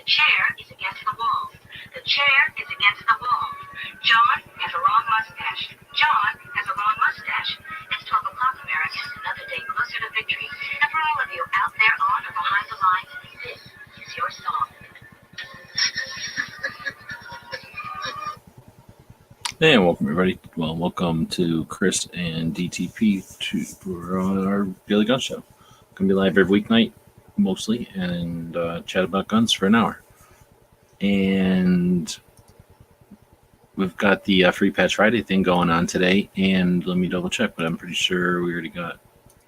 The chair is against the wall. The chair is against the wall. John has a long mustache. John has a long mustache. It's 12 o'clock, Americans. Another day closer to victory. And for all of you out there on or behind the lines, this is your song. Hey, welcome everybody. Well, welcome to Chris and DTP for our Daily Gun Show. Gonna be live every weeknight, mostly, and chat about guns for an hour. And we've got the Free Patch Friday thing going on today. And let me double check, but I'm pretty sure we already got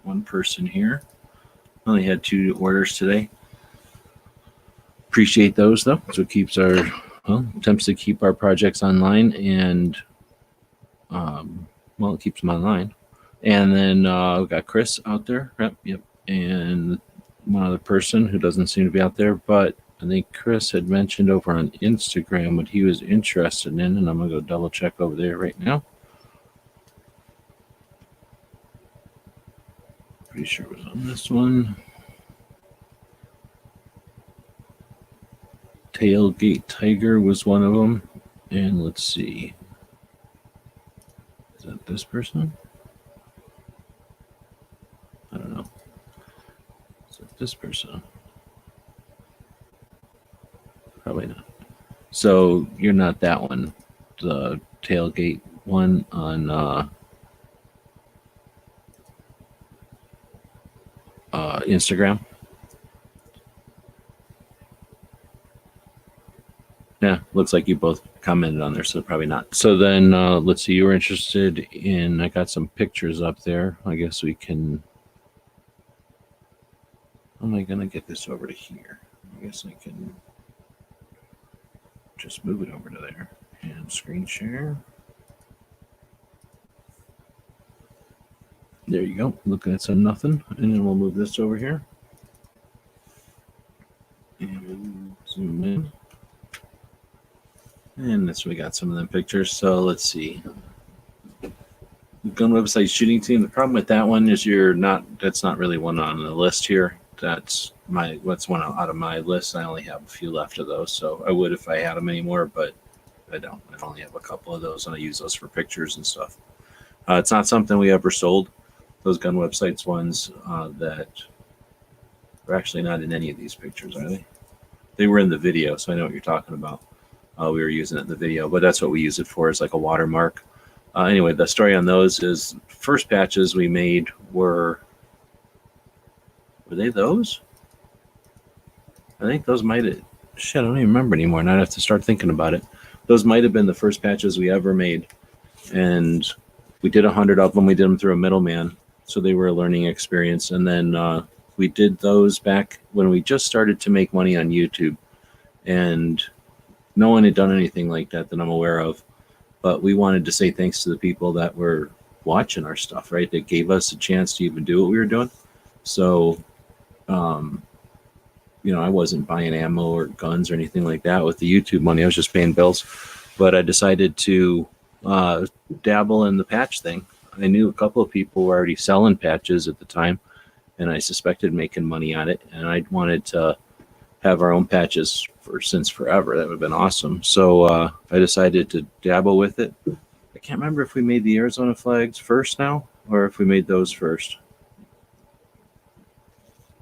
one person here. Only had 2 orders today. Appreciate those though. So it keeps our attempts to keep our projects online and it keeps them online. And then we got Chris out there. Yep. And one other person who doesn't seem to be out there, but I think Chris had mentioned over on Instagram what he was interested in, and I'm gonna go double check over there right now. Pretty sure it was on this one. Tailgate Tiger was one of them. And let's see. Is that this person? I don't know. Is it this person? Probably not. So you're not that one. The Tailgate one on Instagram. Yeah, looks like you both commented on there, so probably not. So then, let's see, you were interested in, I got some pictures up there. I guess we can, how am I going to get this over to here? I guess I can just move it over to there and screen share. There you go. Looking at some nothing. And then we'll move this over here. And zoom in. And that's where we got some of them pictures. So let's see. Gun website shooting team. The problem with that one is that's not really one on the list here. That's one out of my list. I only have a few left of those. So I would if I had them anymore, but I don't. I only have a couple of those and I use those for pictures and stuff. It's not something we ever sold. Those gun websites ones that are actually not in any of these pictures, are they? They were in the video, so I know what you're talking about. We were using it in the video, but that's what we use it for, is like a watermark. Anyway, the story on those is first patches we made were they those? I think those might have, I don't even remember anymore, and I'd have to start thinking about it. Those might have been the first patches we ever made, and we did 100 of them. We did them through a middleman, so they were a learning experience. And then we did those back when we just started to make money on YouTube, and no one had done anything like that I'm aware of, but we wanted to say thanks to the people that were watching our stuff, right? That gave us a chance to even do what we were doing. So, I wasn't buying ammo or guns or anything like that with the YouTube money. I was just paying bills, but I decided to dabble in the patch thing. I knew a couple of people were already selling patches at the time, and I suspected making money on it, and I wanted to have our own patches since forever. That would have been awesome. So I decided to dabble with it. I can't remember if we made the Arizona flags first now or if we made those first.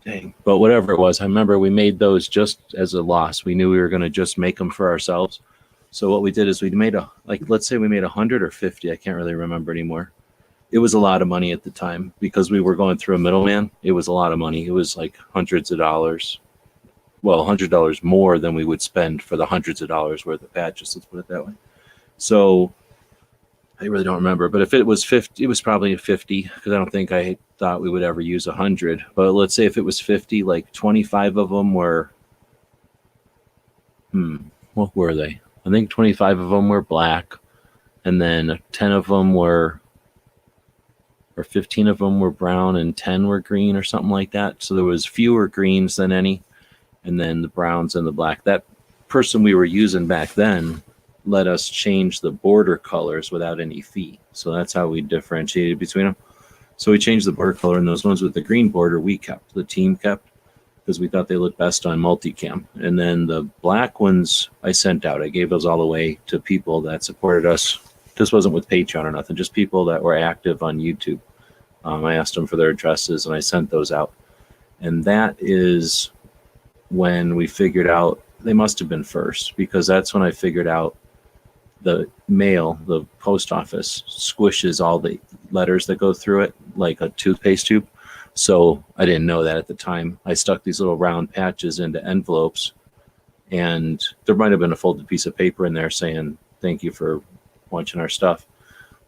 Dang. But whatever it was, I remember we made those just as a loss. We knew we were going to just make them for ourselves. So what we did is we made let's say we made 100 or 50. I can't really remember anymore. It was a lot of money at the time because we were going through a middleman. It was a lot of money. It was like hundreds of dollars. Well, $100 more than we would spend for the hundreds of dollars worth of patches. Let's put it that way. So I really don't remember, but if it was 50, it was probably a 50 because I don't think I thought we would ever use 100. But let's say if it was 50, like 25 of them were, what were they? I think 25 of them were black, and then 10 of them were, or 15 of them were brown, and 10 were green or something like that. So there was fewer greens than any. And then the browns and the black. That person we were using back then let us change the border colors without any fee. So that's how we differentiated between them. So we changed the border color, and those ones with the green border we kept, the team kept. because we thought they looked best on multicam. And then the black ones I sent out. I gave those all away to people that supported us. This wasn't with Patreon or nothing, just people that were active on YouTube. I asked them for their addresses and I sent those out. And that is when we figured out they must have been first, because that's when I figured out the mail, the post office, squishes all the letters that go through it like a toothpaste tube. So I didn't know that at the time. I stuck these little round patches into envelopes, and there might have been a folded piece of paper in there saying, "Thank you for watching our stuff."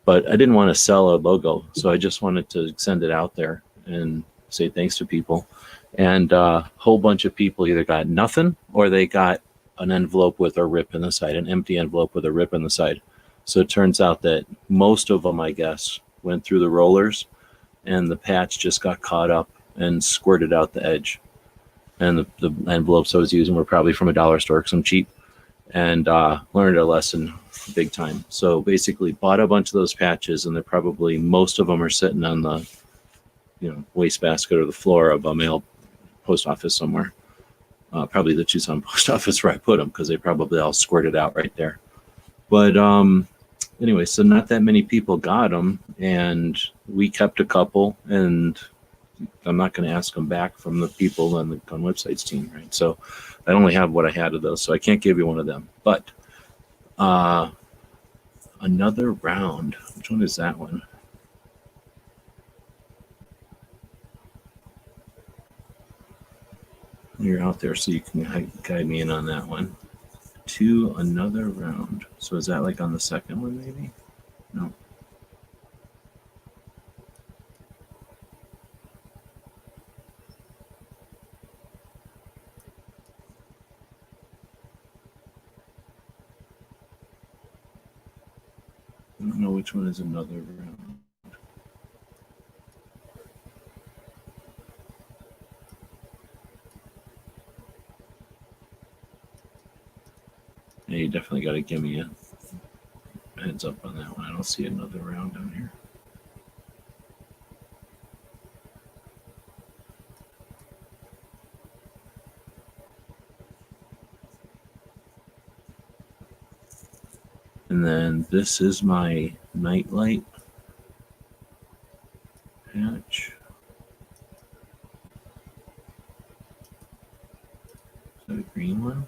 But I didn't want to sell a logo, so I just wanted to send it out there and say thanks to people. And a whole bunch of people either got nothing or they got an envelope with a rip in the side, an empty envelope with a rip in the side. So it turns out that most of them, I guess, went through the rollers and the patch just got caught up and squirted out the edge. And the envelopes I was using were probably from a dollar store, some cheap, and learned a lesson big time. So basically bought a bunch of those patches, and they're probably, most of them are sitting on the wastebasket or the floor of a mail post office somewhere. Probably the Tucson post office where I put them, because they probably all squirted out right there. But anyway, so not that many people got them, and we kept a couple, and I'm not going to ask them back from the people on the Gun Websites team, right? So I only have what I had of those, so I can't give you one of them. But another round. Which one is that one? You're out there, so you can guide me in on that one. To another round. So is that like on the second one, maybe? No. I don't know which one is another round. Yeah, you definitely got to give me a heads up on that one. I don't see another round down here. And then this is my nightlight patch. Is that a green one?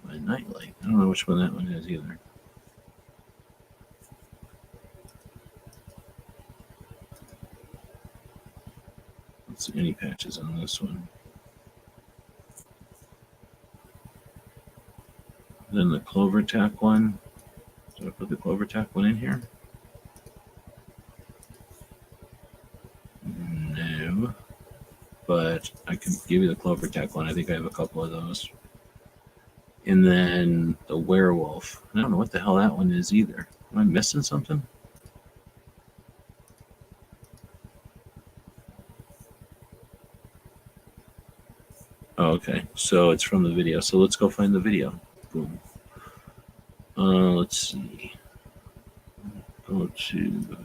My nightlight. I don't know which one that one is either. Let's see any patches on this one. Then the CloverTac one. Did I put the CloverTac one in here? No. But I can give you the CloverTac one. I think I have a couple of those. And then the werewolf. I don't know what the hell that one is either. Am I missing something? Oh, okay. So it's from the video. So let's go find the video. Boom. Let's see. Go to.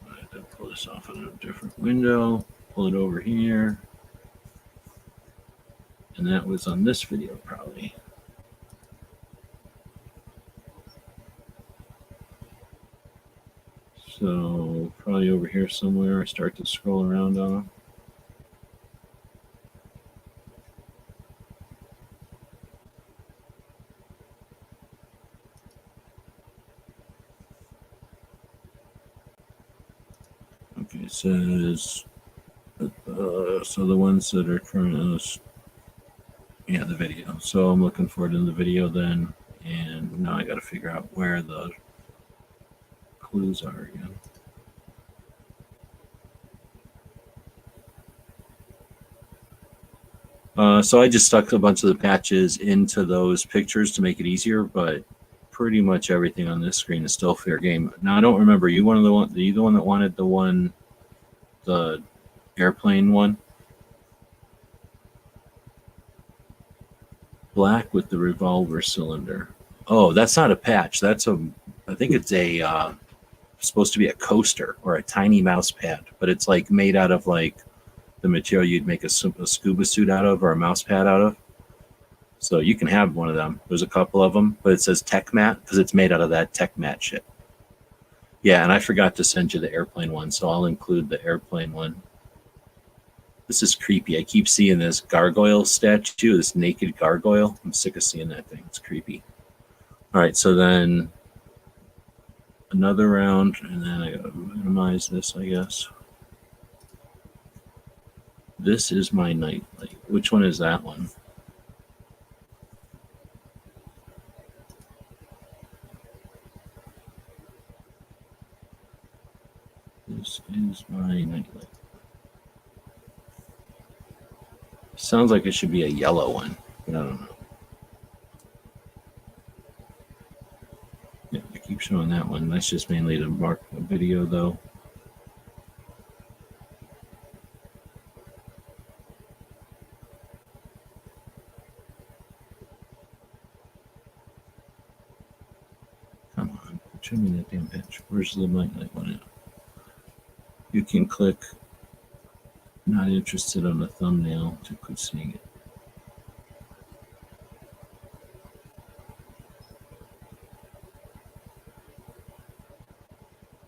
I have to pull this off in a different window. Pull it over here. And that was on this video, probably. So probably over here somewhere. I start to scroll around on them. Okay, it says, so the ones that are currently, yeah, the video. So I'm looking forward to the video then, and now I got to figure out where the clues are again. So I just stuck a bunch of the patches into those pictures to make it easier, but pretty much everything on this screen is still fair game. Now I don't remember. Are you the one that wanted the airplane one? Black with the revolver cylinder. Oh, that's not a patch. I think it's supposed to be a coaster or a tiny mouse pad, but it's like made out of like the material you'd make a scuba suit out of or a mouse pad out of. So you can have one of them. There's a couple of them, but it says Tech Mat because it's made out of that Tech Mat shit. Yeah, and I forgot to send you the airplane one, so I'll include the airplane one. This is creepy. I keep seeing this gargoyle statue, this naked gargoyle. I'm sick of seeing that thing. It's creepy. All right, so then another round, and then I gotta minimize this, I guess. This is my nightlight. Which one is that one? This is my nightlight. Sounds like it should be a yellow one, but I don't know. Yeah, I keep showing that one. That's just mainly to mark a video, though. Come on, show me that damn pitch. Where's the nightlight one at? You can click not interested on the thumbnail to quit seeing it.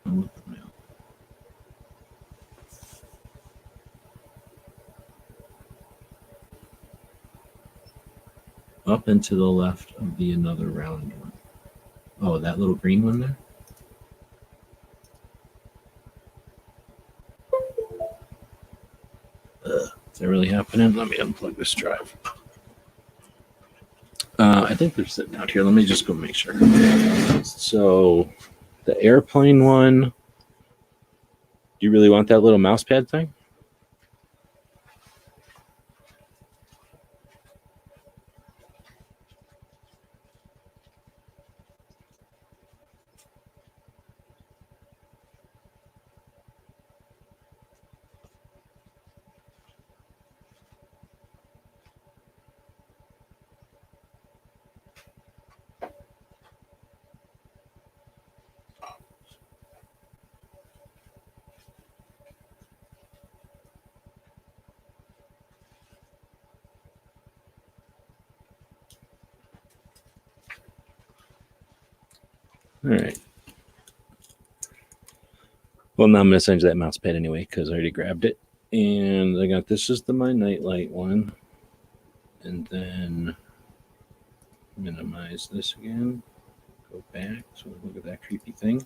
On the thumbnail. Up and to the left of the another round one. Oh, that little green one there? Is that really happening? Let me unplug this drive. I think they're sitting out here. Let me just go make sure. So the airplane one, do you really want that little mouse pad thing? All right. Well, now I'm going to send you that mouse pad anyway because I already grabbed it. And I got this is my nightlight one. And then minimize this again. Go back. So look at that creepy thing.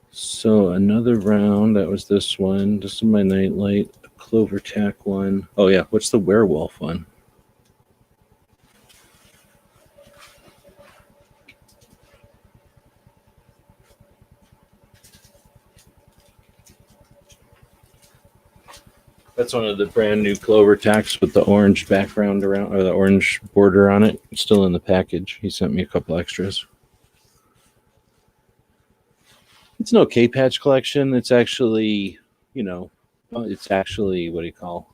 So another round. That was this one. This is my nightlight. A clover tack one. Oh, yeah. What's the werewolf one? That's one of the brand new clover tacks with the orange background around, or the orange border on it. It's still in the package. He sent me a couple extras. It's an okay patch collection. It's actually, it's actually what do you call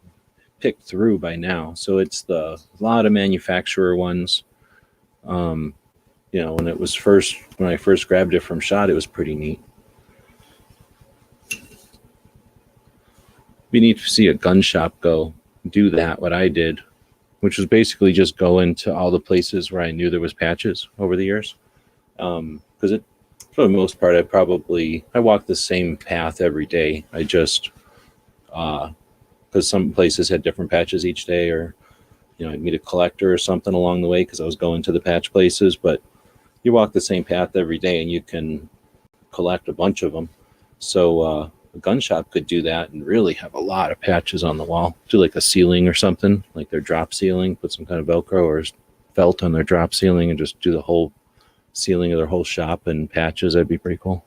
picked through by now. So it's a lot of manufacturer ones. When I first grabbed it from Shot, it was pretty neat. We need to see a gun shop do that, what I did, which was basically just go into all the places where I knew there was patches over the years. Because for the most part, I walked the same path every day. I just, because some places had different patches each day, or, I'd meet a collector or something along the way because I was going to the patch places, but you walk the same path every day and you can collect a bunch of them. So, a gun shop could do that and really have a lot of patches on the wall. Do like a ceiling or something, like their drop ceiling, put some kind of Velcro or felt on their drop ceiling and just do the whole ceiling of their whole shop and patches. That'd be pretty cool.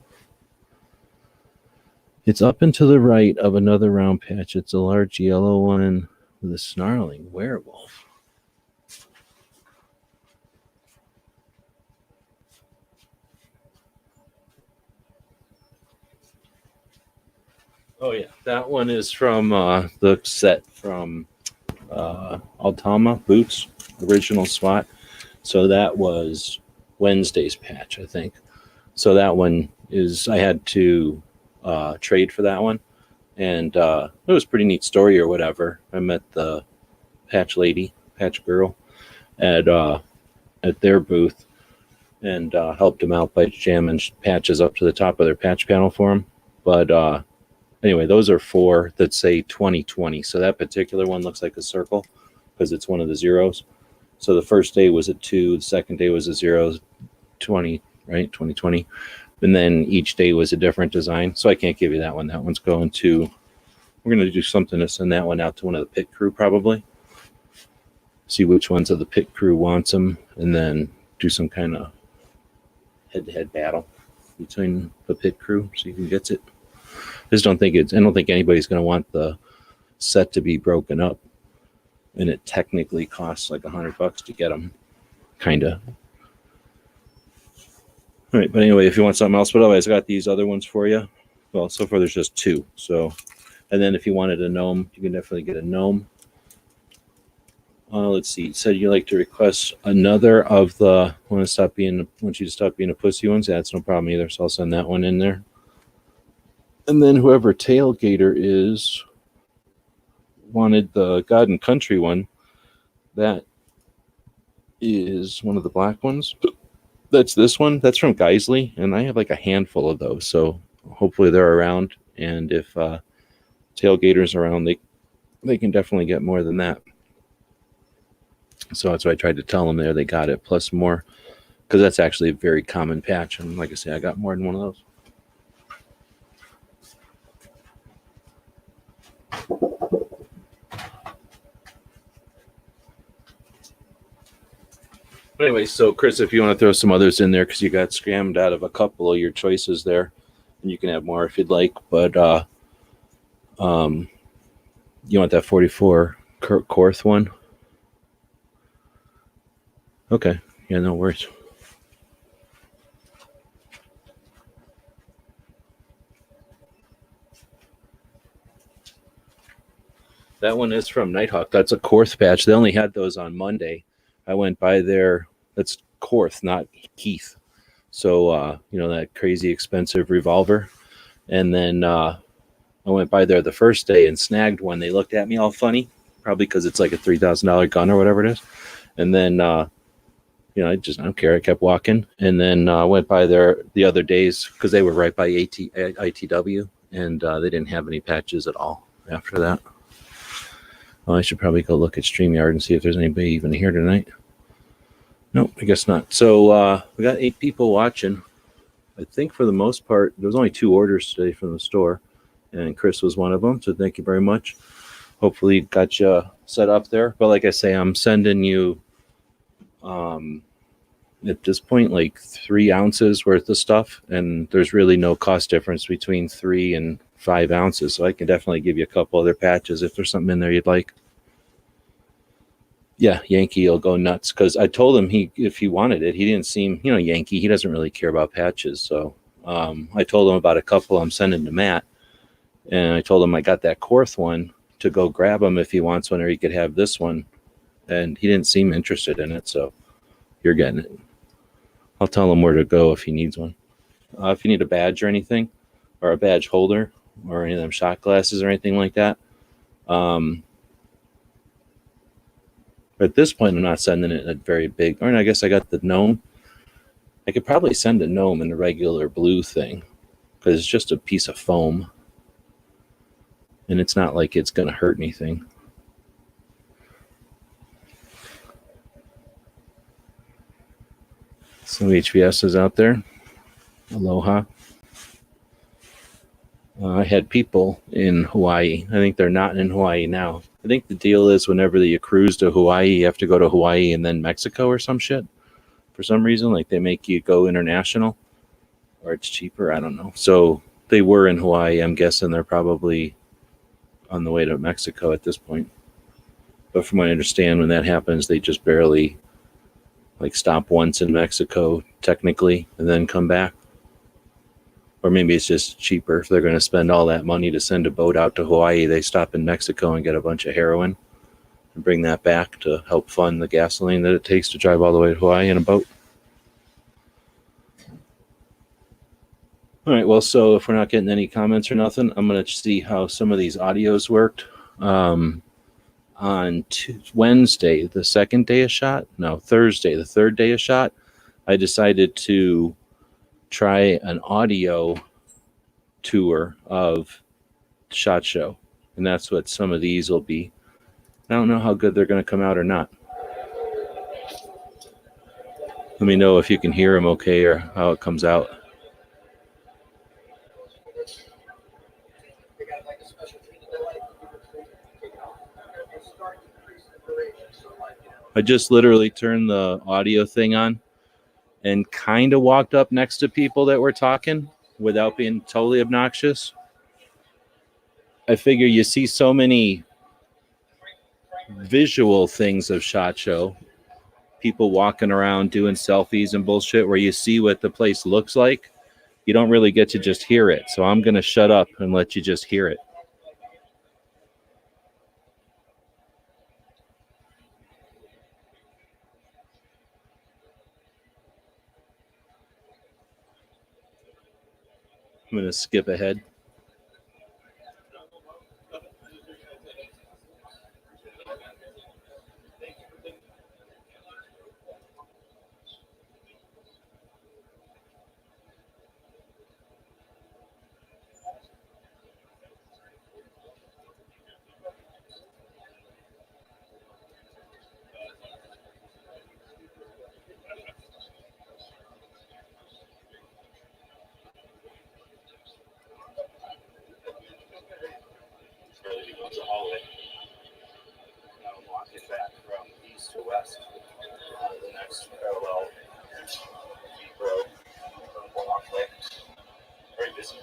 It's up and to the right of another round patch. It's a large yellow one with a snarling werewolf. Oh yeah, that one is from the set from Altama Boots, original SWAT. So that was Wednesday's patch, I think. So that one is, I had to trade for that one. And it was a pretty neat story or whatever. I met the patch lady, patch girl at their booth and helped them out by jamming patches up to the top of their patch panel for them. But anyway, those are four that say 2020. So that particular one looks like a circle because it's one of the zeros. So the first day was a 2, the second day was a 0, 20, right? 2020. And then each day was a different design. So I can't give you that one. That one's going to, we're going to do something to send that one out to one of the pit crew probably. See which ones of the pit crew wants them, and then do some kind of head-to-head battle between the pit crew, see who gets it. I don't think anybody's going to want the set to be broken up, and it technically costs like $100 to get them, kind of. All right, but anyway, if you want something else, but otherwise I got these other ones for you. Well, so far there's just 2. So, and then if you wanted a gnome, you can definitely get a gnome. Let's see. You said you like to request another of the want you to stop being a pussy ones. Yeah, that's no problem either. So I'll send that one in there. And then whoever Tailgater is wanted the God and Country one. That is one of the black ones. That's this one. That's from Geisley, and I have like a handful of those. So hopefully they're around. And if Tailgater's around, they can definitely get more than that. So that's what I tried to tell them there. They got it plus more because that's actually a very common patch. And like I say, I got more than one of those. Anyway, so Chris, if you want to throw some others in there because you got scammed out of a couple of your choices there, and you can have more if you'd like. But you want that 44 Korth one? Okay. Yeah, no worries. That one is from Nighthawk. That's a Korth patch. They only had those on Monday. I went by there. That's Korth, not Keith. So, that crazy expensive revolver. And then I went by there the first day and snagged one. They looked at me all funny, probably because it's like a $3,000 gun or whatever it is. And then I don't care. I kept walking, and then I went by there the other days because they were right by ITW, and they didn't have any patches at all after that. Well, I should probably go look at StreamYard and see if there's anybody even here tonight. Nope, I guess not. So we got 8 people watching. I think for the most part, there was only 2 orders today from the store, and Chris was one of them. So thank you very much. Hopefully, got you set up there. But like I say, I'm sending you. At this point, like 3 ounces worth of stuff, and there's really no cost difference between 3 and 5 ounces. So I can definitely give you a couple other patches if there's something in there you'd like. Yeah, Yankee will go nuts because I told him if he wanted it, he didn't seem, Yankee. He doesn't really care about patches. So I told him about a couple I'm sending to Matt, and I told him I got that Korth one to go grab him if he wants one, or he could have this one, and he didn't seem interested in it. So you're getting it. I'll tell him where to go if he needs one. If you need a badge or anything, or a badge holder, or any of them shot glasses or anything like that. At this point, I'm not sending it a very big. Or I guess I got the gnome. I could probably send a gnome in a regular blue thing because it's just a piece of foam, and it's not like it's going to hurt anything. Some HVS is out there. Aloha. I had people in Hawaii. I think they're not in Hawaii now. I think the deal is whenever you cruise to Hawaii, you have to go to Hawaii and then Mexico or some shit. For some reason, like they make you go international, or it's cheaper. I don't know. So they were in Hawaii. I'm guessing they're probably on the way to Mexico at this point. But from what I understand, when that happens, they just barely stop once in Mexico technically and then come back. Or maybe it's just cheaper. If they're going to spend all that money to send a boat out to Hawaii, they stop in Mexico and get a bunch of heroin. and bring that back to help fund the gasoline that it takes to drive all the way to Hawaii in a boat. All right, well, so if we're not getting any comments or nothing, I'm going to see how some of these audios worked. On Wednesday, the second day of SHOT, no, Thursday, the third day of SHOT, I decided to try an audio tour of SHOT Show, and that's what some of these will be. I don't know how good they're going to come out or not. Let me know if you can hear them okay or how it comes out. I just literally turned the audio thing on and kind of walked up next to people that were talking without being totally obnoxious. I figure you see so many visual things of SHOT Show, people walking around doing selfies and bullshit where you see what the place looks like. You don't really get to just hear it. So I'm going to shut up and let you just hear it. I'm going to skip ahead. It's a hallway. Now I'm walking back from east to west. The next parallel road from walkway. Very busy.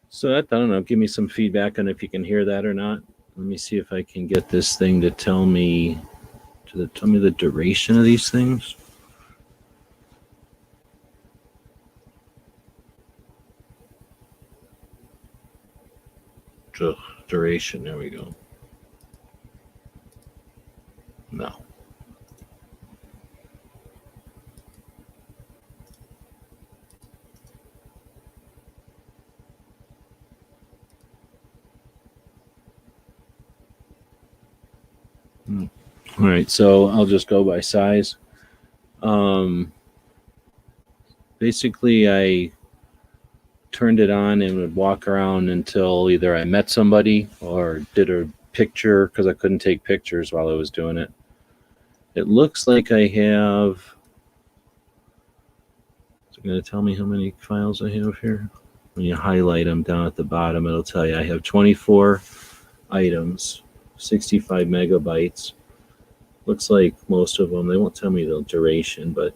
So that, I don't know, give me some feedback on if you can hear that or not. Let me see if I can get this thing to tell me the duration of these things. Duration, there we go. No. All right, so I'll just go by size. Basically, I turned it on and would walk around until either I met somebody or did a picture because I couldn't take pictures while I was doing it. It looks like I have. Is it going to tell me how many files I have here? When you highlight them down at the bottom, it'll tell you I have 24 items, 65 megabytes. Looks like most of them, they won't tell me the duration, but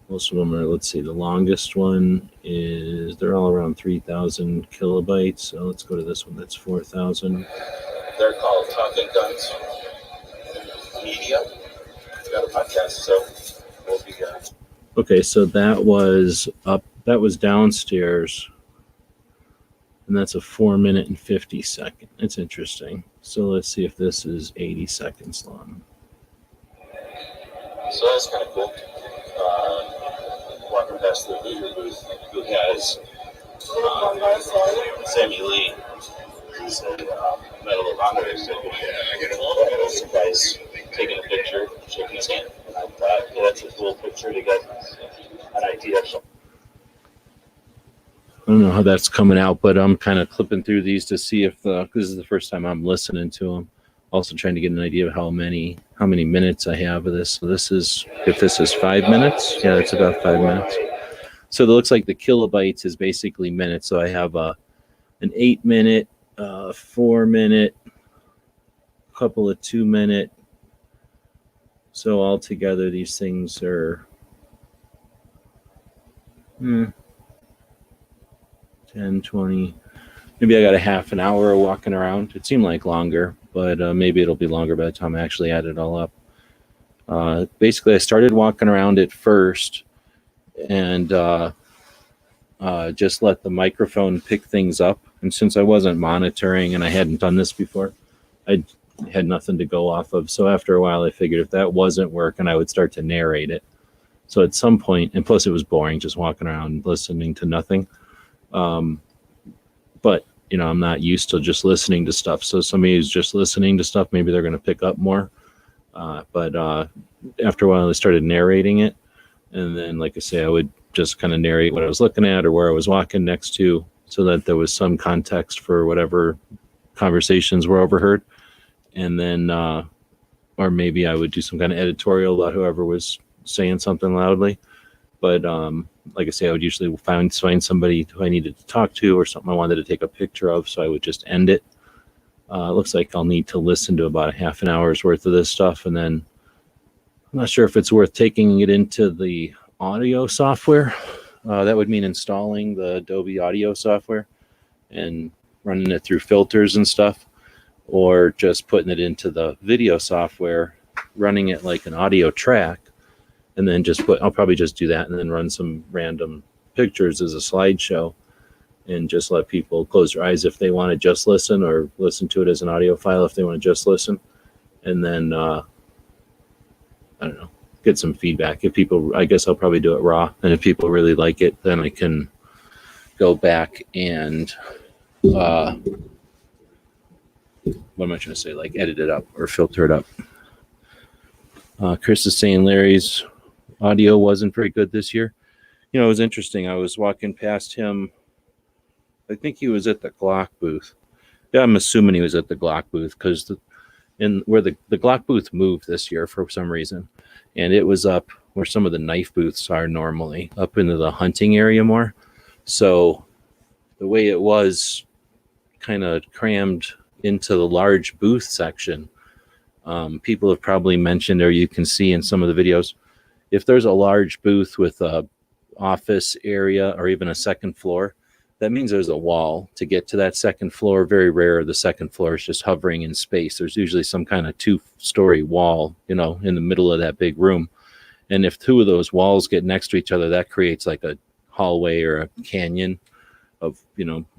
most of them are, let's see, the longest one is, they're all around 3,000 kilobytes. So let's go to this one, that's 4,000. They're called Talking Guns Media. We've got a podcast, so we'll be Okay, so that was downstairs. And that's a 4 minute and 50 second. It's interesting. So let's see if this is 80 seconds long. So that's kind of cool. Walking past the Uber booth, who has Sammy Lee. He's a Medal of Honor recipient. Some guys taking a picture, shaking his hand. And I thought, yeah, that's a cool picture to get an idea. I don't know how that's coming out, but I'm kind of clipping through these to see if this is the first time I'm listening to them. Also trying to get an idea of how many minutes I have of this. So this is, if this is 5 minutes, yeah, that's about 5 minutes. So it looks like the kilobytes is basically minutes. So I have an 8 minute, 4 minute, a couple of 2 minute. So altogether, these things are 10, 20, maybe I got a half an hour of walking around. It seemed like longer, but maybe it'll be longer by the time I actually add it all up. Basically, I started walking around at first and just let the microphone pick things up. And since I wasn't monitoring and I hadn't done this before, I had nothing to go off of. So after a while, I figured if that wasn't working, I would start to narrate it. So at some point, and plus it was boring just walking around listening to nothing. But I'm not used to just listening to stuff. So somebody who's just listening to stuff, maybe they're going to pick up more. But after a while, I started narrating it. And then, like I say, I would just kind of narrate what I was looking at or where I was walking next to, so that there was some context for whatever conversations were overheard. And then, or maybe I would do some kind of editorial about whoever was saying something loudly. But like I say, I would usually find somebody who I needed to talk to or something I wanted to take a picture of. So I would just end it. It looks like I'll need to listen to about a half an hour's worth of this stuff. And then I'm not sure if it's worth taking it into the audio software. That would mean installing the Adobe Audio software and running it through filters and stuff, or just putting it into the video software, running it like an audio track, and then I'll probably just do that and then run some random pictures as a slideshow and just let people close their eyes if they want to just listen, or listen to it as an audio file if they want to just listen. And then, I don't know, get some feedback. I guess I'll probably do it raw. And if people really like it, then I can go back and, what am I trying to say? Like edit it up or filter it up. Chris is saying Larry's audio wasn't very good this year. It was interesting. I was walking past him. I think he was at the Glock booth. Yeah, I'm assuming he was at the Glock booth, because where the Glock booth moved this year for some reason, and it was up where some of the knife booths are normally, up into the hunting area more. So the way it was kind of crammed into the large booth section, people have probably mentioned, or you can see in some of the videos, if there's a large booth with a office area or even a second floor, that means there's a wall to get to that second floor. Very rare the second floor is just hovering in space. There's usually some kind of 2-story wall, in the middle of that big room. And if 2 of those walls get next to each other, that creates like a hallway or a canyon of,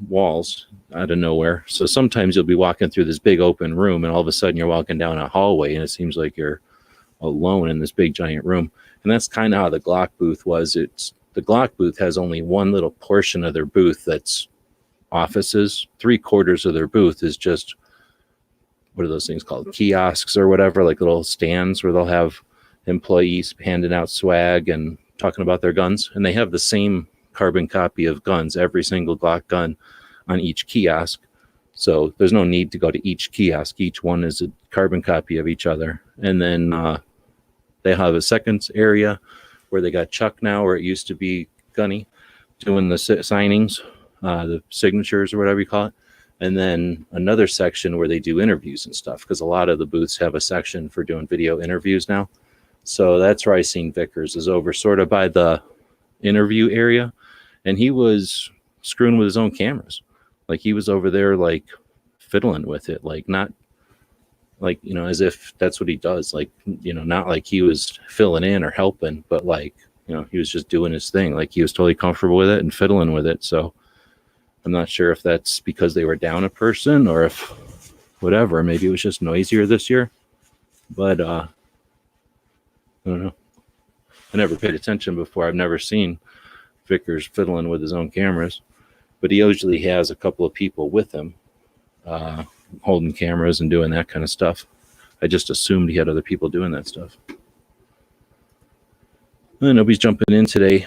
walls out of nowhere. So sometimes you'll be walking through this big open room, and all of a sudden you're walking down a hallway and it seems like you're alone in this big giant room. And that's kind of how the Glock booth was. The Glock booth has only one little portion of their booth that's offices. 3/4 of their booth is just, what are those things called? Kiosks or whatever, like little stands where they'll have employees handing out swag and talking about their guns. And they have the same carbon copy of guns, every single Glock gun on each kiosk. So there's no need to go to each kiosk. Each one is a carbon copy of each other. And then they have a second area where they got Chuck now, where it used to be Gunny, doing the signings, the signatures or whatever you call it. And then another section where they do interviews and stuff, because a lot of the booths have a section for doing video interviews now. So that's where I seen Vickers, is over sort of by the interview area. And he was screwing with his own cameras. Like he was over there, like fiddling with it, like not like, as if that's what he does. Like, not like he was filling in or helping, but like, he was just doing his thing. Like he was totally comfortable with it and fiddling with it. So I'm not sure if that's because they were down a person or if whatever, maybe it was just noisier this year, but I don't know. I never paid attention before. I've never seen Vickers fiddling with his own cameras, but he usually has a couple of people with him, holding cameras and doing that kind of stuff. I just assumed he had other people doing that stuff. And nobody's jumping in today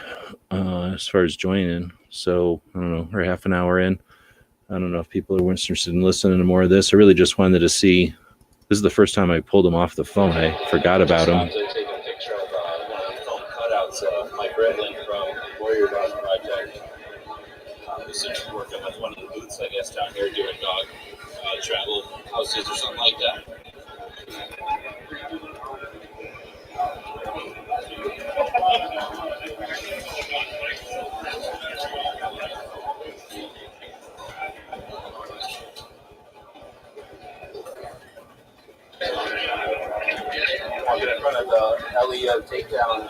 as far as joining. So I don't know, we're half an hour in. I don't know if people are interested in listening to more of this. I really just wanted to see. This is the first time I pulled him off the phone. I forgot about him. Take a picture of one of the phone cutouts. Mike Redling from Warrior Dog Project. Was working with one of the booths, I guess, down here doing dog travel houses or something like that. got a takedown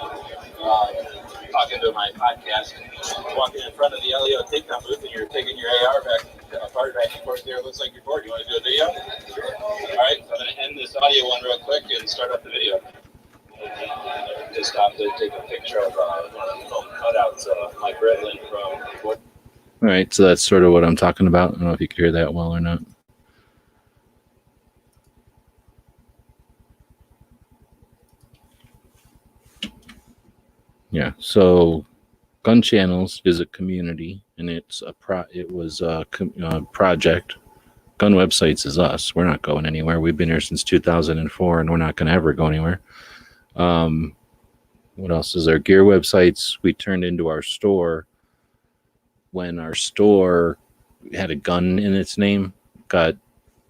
talking to my podcast, walking in front of the LEO takedown booth, and you're taking your AR back apart back and forth here. It looks like you're bored. You want to do a video? All right, so I'm going to end this audio one real quick and start up the video. Just stopped to take a picture of one of the foam cutouts of Mike Redlin from. All right, so that's sort of what I'm talking about. I don't know if you could hear that well or not. Yeah, so Gun Channels is a community, and it's a project. Gun Websites is us. We're not going anywhere. We've been here since 2004, and we're not going to ever go anywhere. What else is there? Gear Websites, we turned into our store when our store had a gun in its name, got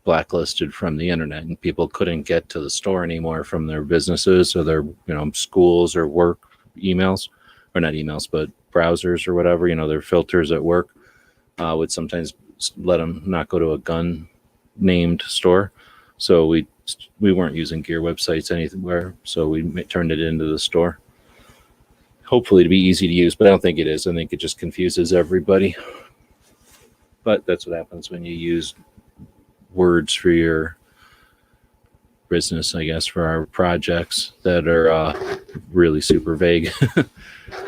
blacklisted from the internet, and people couldn't get to the store anymore from their businesses or their schools or work emails, or not emails, but browsers or whatever, their filters at work would sometimes let them not go to a gun named store. So we weren't using Gear Websites anywhere, so we turned it into the store. Hopefully to be easy to use, but I don't think it is. I think it just confuses everybody. But that's what happens when you use words for your business, I guess, for our projects that are really super vague,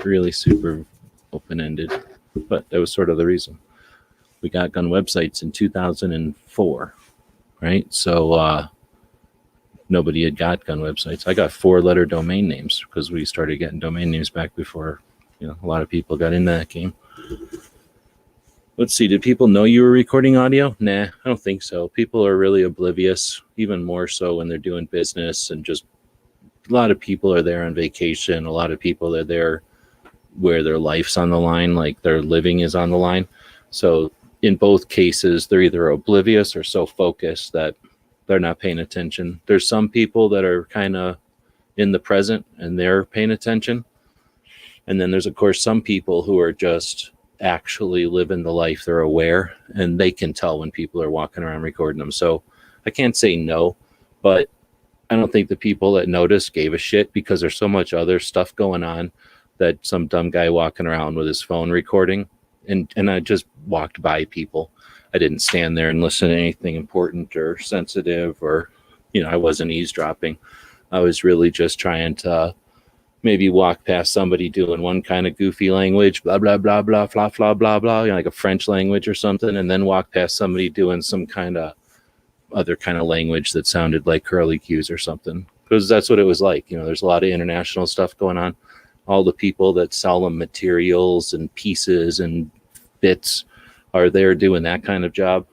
really super open-ended. But that was sort of the reason. We got Gun Websites in 2004, right? So nobody had got Gun Websites. I got 4-letter domain names because we started getting domain names back before, a lot of people got into that game. Let's see, did people know you were recording audio? Nah, I don't think so. People are really oblivious, even more so when they're doing business, and just a lot of people are there on vacation. A lot of people are there where their life's on the line, like their living is on the line. So in both cases, they're either oblivious or so focused that they're not paying attention. There's some people that are kind of in the present and they're paying attention. And then there's, of course, some people who are just actually living the life. They're aware, and they can tell when people are walking around recording them. So I can't say no, but I don't think the people that noticed gave a shit, because there's so much other stuff going on that some dumb guy walking around with his phone recording. And I just walked by people. I didn't stand there and listen to anything important or sensitive, or, I wasn't eavesdropping. I was really just trying to maybe walk past somebody doing one kind of goofy language, blah, blah, blah, blah, blah, blah, blah, blah, like a French language or something, and then walk past somebody doing some kind of other kind of language that sounded like curly cues or something, because that's what it was like. There's a lot of international stuff going on. All the people that sell them materials and pieces and bits are there doing that kind of job,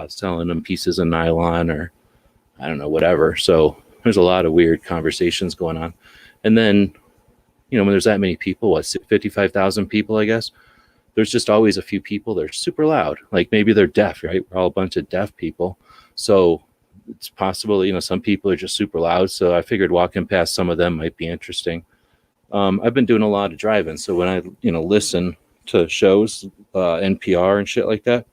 selling them pieces of nylon or I don't know, whatever. So there's a lot of weird conversations going on. And then, when there's that many people, 55,000 people, I guess, there's just always a few people that are super loud. Like maybe they're deaf, right? We're all a bunch of deaf people. So it's possible, some people are just super loud. So I figured walking past some of them might be interesting. I've been doing a lot of driving. So when I, listen to shows, NPR and shit like that,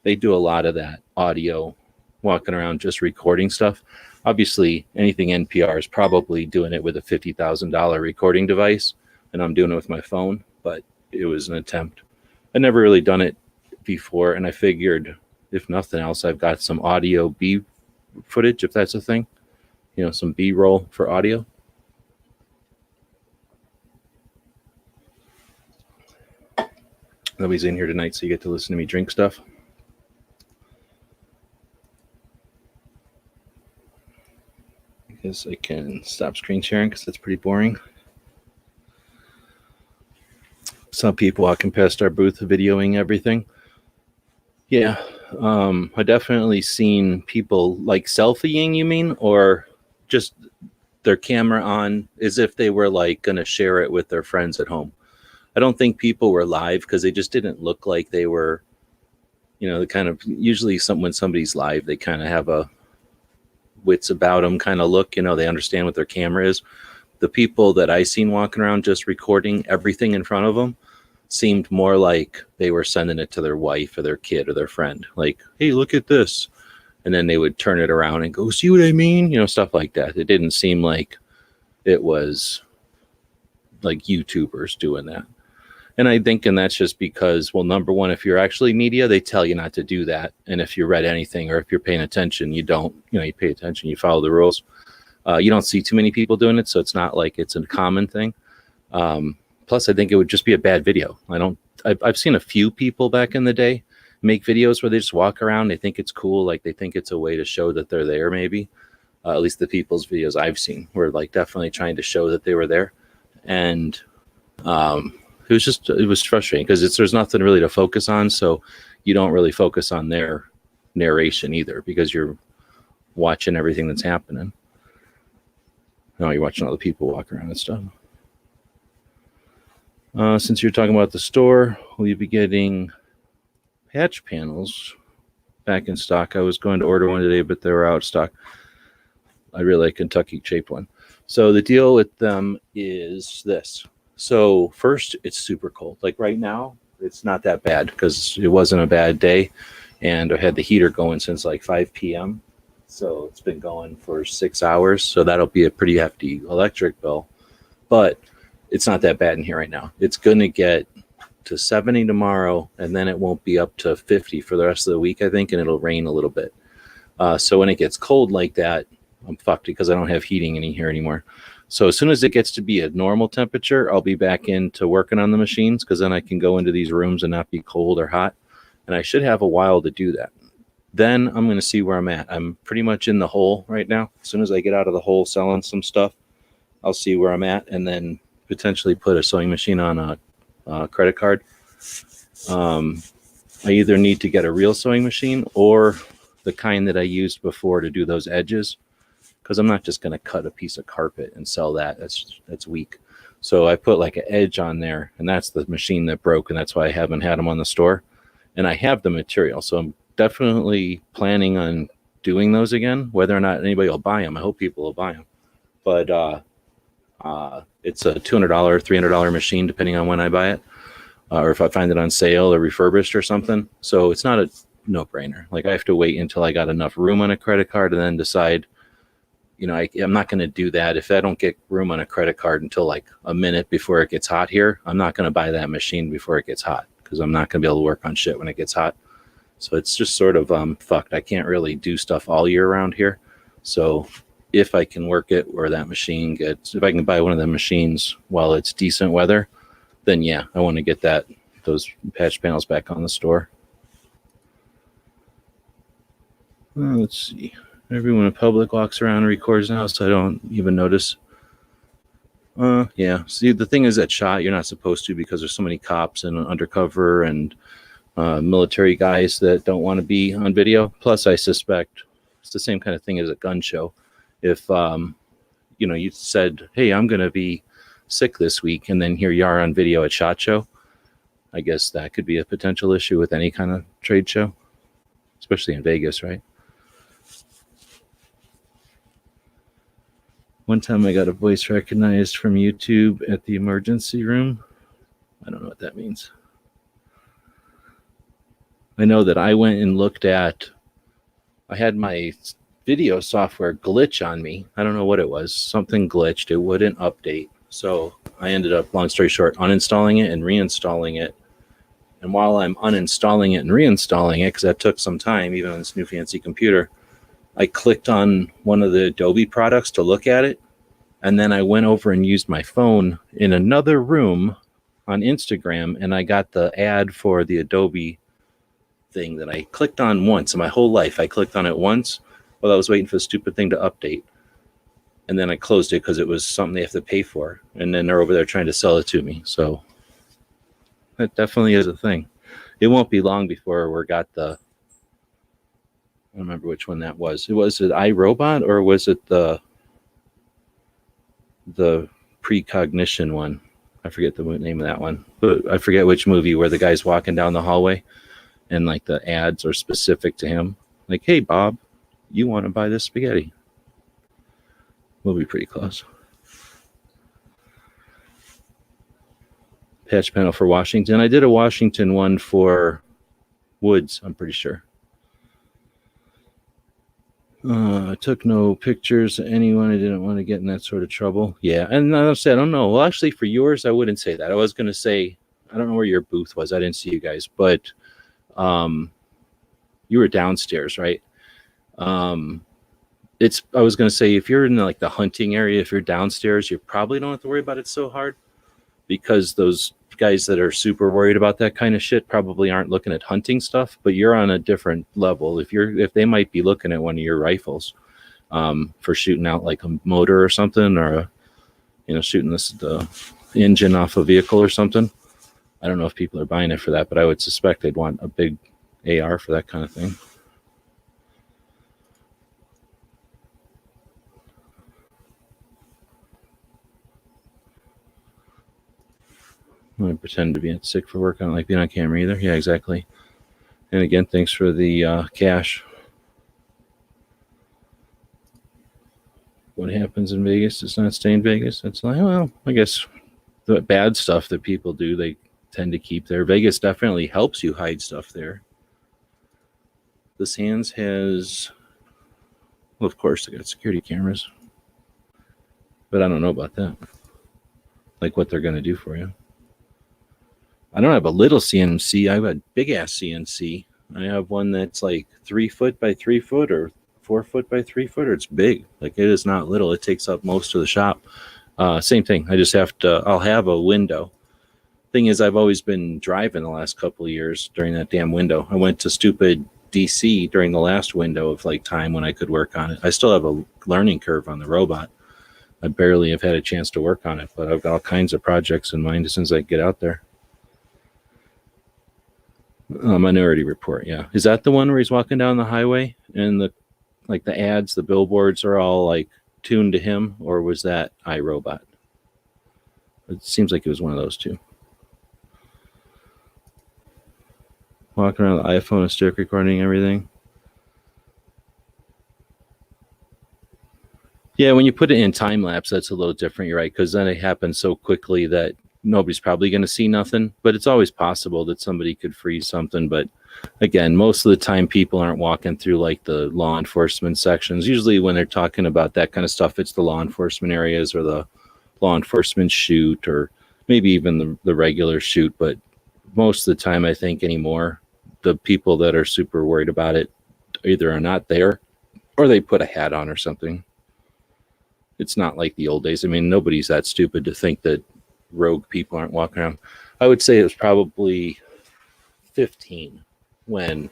they do a lot of that audio, walking around just recording stuff. Obviously, anything NPR is probably doing it with a $50,000 recording device, and I'm doing it with my phone, but it was an attempt. I'd never really done it before, and I figured, if nothing else, I've got some audio B footage, if that's a thing, some B-roll for audio. Nobody's in here tonight, so you get to listen to me drink stuff. I guess I can stop screen sharing because that's pretty boring. Some people walking past our booth videoing everything. Yeah, I definitely seen people like selfieing, you mean? Or just their camera on as if they were like going to share it with their friends at home. I don't think people were live because they just didn't look like they were, the kind of, usually when somebody's live, they kind of have a wits about them kind of look, they understand what their camera is. The people that I seen walking around just recording everything in front of them seemed more like they were sending it to their wife or their kid or their friend. Like, hey, look at this. And then they would turn it around and go, see what I mean? Stuff like that. It didn't seem like it was like YouTubers doing that. And I think, and that's just because, well, number one, if you're actually media, they tell you not to do that. And if you read anything or if you're paying attention, you don't, you pay attention, you follow the rules. You don't see too many people doing it, so it's not like it's a common thing. Plus, I think it would just be a bad video. I've seen a few people back in the day make videos where they just walk around. They think it's cool, like they think it's a way to show that they're there. Maybe at least the people's videos I've seen were like definitely trying to show that they were there, and it was frustrating because there's nothing really to focus on, so you don't really focus on their narration either because you're watching everything that's happening. No, you're watching all the people walk around and stuff. Since you're talking about the store, will you be getting patch panels back in stock? I was going to order one today, but they were out of stock. I really like Kentucky shaped one. So the deal with them is this. So first, it's super cold. Like right now, it's not that bad because it wasn't a bad day. And I had the heater going since like 5 p.m. So it's been going for 6 hours. So that'll be a pretty hefty electric bill. But it's not that bad in here right now. It's going to get to 70 tomorrow, and then it won't be up to 50 for the rest of the week, I think, and it'll rain a little bit. So when it gets cold like that, I'm fucked because I don't have heating in here anymore. So as soon as it gets to be a normal temperature, I'll be back into working on the machines because then I can go into these rooms and not be cold or hot. And I should have a while to do that. Then I'm going to see where I'm at. I'm pretty much in the hole right now. As soon as I get out of the hole selling some stuff, I'll see where I'm at and then potentially put a sewing machine on a credit card. I either need to get a real sewing machine or the kind that I used before to do those edges, because I'm not just going to cut a piece of carpet and sell that. That's weak. So I put like an edge on there, and that's the machine that broke, and that's why I haven't had them on the store. And I have the material, so I'm definitely planning on doing those again. Whether or not anybody will buy them, I hope people will buy them. But it's a $200, $300 machine, depending on when I buy it, or if I find it on sale or refurbished or something. So it's not a no-brainer. Like I have to wait until I got enough room on a credit card and then decide. I'm not going to do that. If I don't get room on a credit card until like a minute before it gets hot here, I'm not going to buy that machine before it gets hot because I'm not going to be able to work on shit when it gets hot. So it's just sort of fucked. I can't really do stuff all year around here. So if I can work it where that machine gets, if I can buy one of the machines while it's decent weather, then yeah, I want to get those patch panels back on the store. Let's see. Everyone in public walks around and records now, so I don't even notice. Yeah. See, the thing is at SHOT, you're not supposed to because there's so many cops and undercover and military guys that don't want to be on video. Plus, I suspect it's the same kind of thing as a gun show. If, you said, hey, I'm going to be sick this week, and then here you are on video at SHOT Show, I guess that could be a potential issue with any kind of trade show, especially in Vegas, right? One time I got a voice recognized from YouTube at the emergency room. I don't know what that means. I know that I went and looked at, I had my video software glitch on me. I don't know what it was. Something glitched. It wouldn't update. So I ended up, long story short, uninstalling it and reinstalling it. And while I'm uninstalling it and reinstalling it, because that took some time, even on this new fancy computer, I clicked on one of the Adobe products to look at it. And then I went over and used my phone in another room on Instagram. And I got the ad for the Adobe thing that I clicked on once in my whole life. I clicked on it once while I was waiting for the stupid thing to update. And then I closed it because it was something they have to pay for. And then they're over there trying to sell it to me. So that definitely is a thing. It won't be long before we got the, I don't remember which one that was. Was it iRobot or was it the precognition one? I forget the name of that one. But I forget which movie where the guy's walking down the hallway and like the ads are specific to him. Like, hey, Bob, you want to buy this spaghetti? We'll be pretty close. Patch panel for Washington. I did a Washington one for Woods, I'm pretty sure. Took no pictures of anyone. I didn't want to get in that sort of trouble. Yeah, and I don't know. Well, actually, for yours, I wouldn't say that. I was going to say, I don't know where your booth was. I didn't see you guys, but you were downstairs, right? I was going to say, if you're in like the hunting area, if you're downstairs, you probably don't have to worry about it so hard, because those guys that are super worried about that kind of shit probably aren't looking at hunting stuff, but you're on a different level. If they might be looking at one of your rifles for shooting out like a motor or something, or shooting the engine off a vehicle or something. I don't know if people are buying it for that, but I would suspect they'd want a big AR for that kind of thing. I pretend to be sick for work. I don't like being on camera either. Yeah, exactly. And again, thanks for the cash. What happens in Vegas does not stay in Vegas. It's like, well, I guess the bad stuff that people do, they tend to keep there. Vegas definitely helps you hide stuff there. The Sands has, well, of course, they got security cameras, but I don't know about that. Like what they're going to do for you. I don't have a little CNC. I have a big ass CNC. I have one that's like 3 foot by 3 foot or 4 foot by 3 foot. Or it's big. Like, it is not little. It takes up most of the shop. Same thing. I just have to, I'll have a window. Thing is, I've always been driving the last couple of years during that damn window. I went to stupid DC during the last window of like time when I could work on it. I still have a learning curve on the robot. I barely have had a chance to work on it, but I've got all kinds of projects in mind as soon as I get out there. Minority Report, yeah. Is that the one where he's walking down the highway and the ads, the billboards are all like tuned to him, or was that iRobot? It seems like it was one of those two. Walking around the iPhone and stick recording everything. Yeah, when you put it in time lapse, that's a little different. You're right, because then it happens so quickly that nobody's probably going to see nothing. But it's always possible that somebody could freeze something. But again, most of the time, people aren't walking through like the law enforcement sections. Usually, when they're talking about that kind of stuff, it's the law enforcement areas or the law enforcement shoot, or maybe even the regular shoot. But most of the time, I think anymore, the people that are super worried about it either are not there or they put a hat on or something. It's not like the old days. I mean, nobody's that stupid to think that rogue people aren't walking around. I would say it was probably 15 when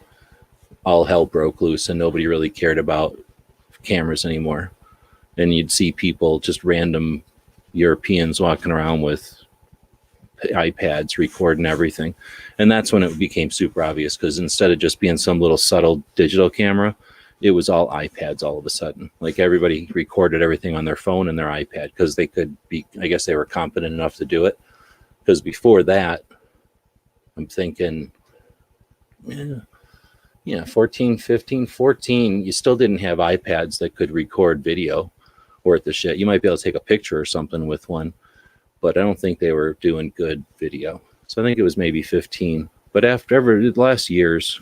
all hell broke loose and nobody really cared about cameras anymore. And you'd see people, just random Europeans walking around with iPads recording everything. And that's when it became super obvious, because instead of just being some little subtle digital camera, it was all iPads all of a sudden. Like, everybody recorded everything on their phone and their iPad because they could be, I guess they were competent enough to do it. Because before that, I'm thinking, 14, 15, 14, you still didn't have iPads that could record video worth the shit. You might be able to take a picture or something with one, but I don't think they were doing good video. So I think it was maybe 15. But after the last years,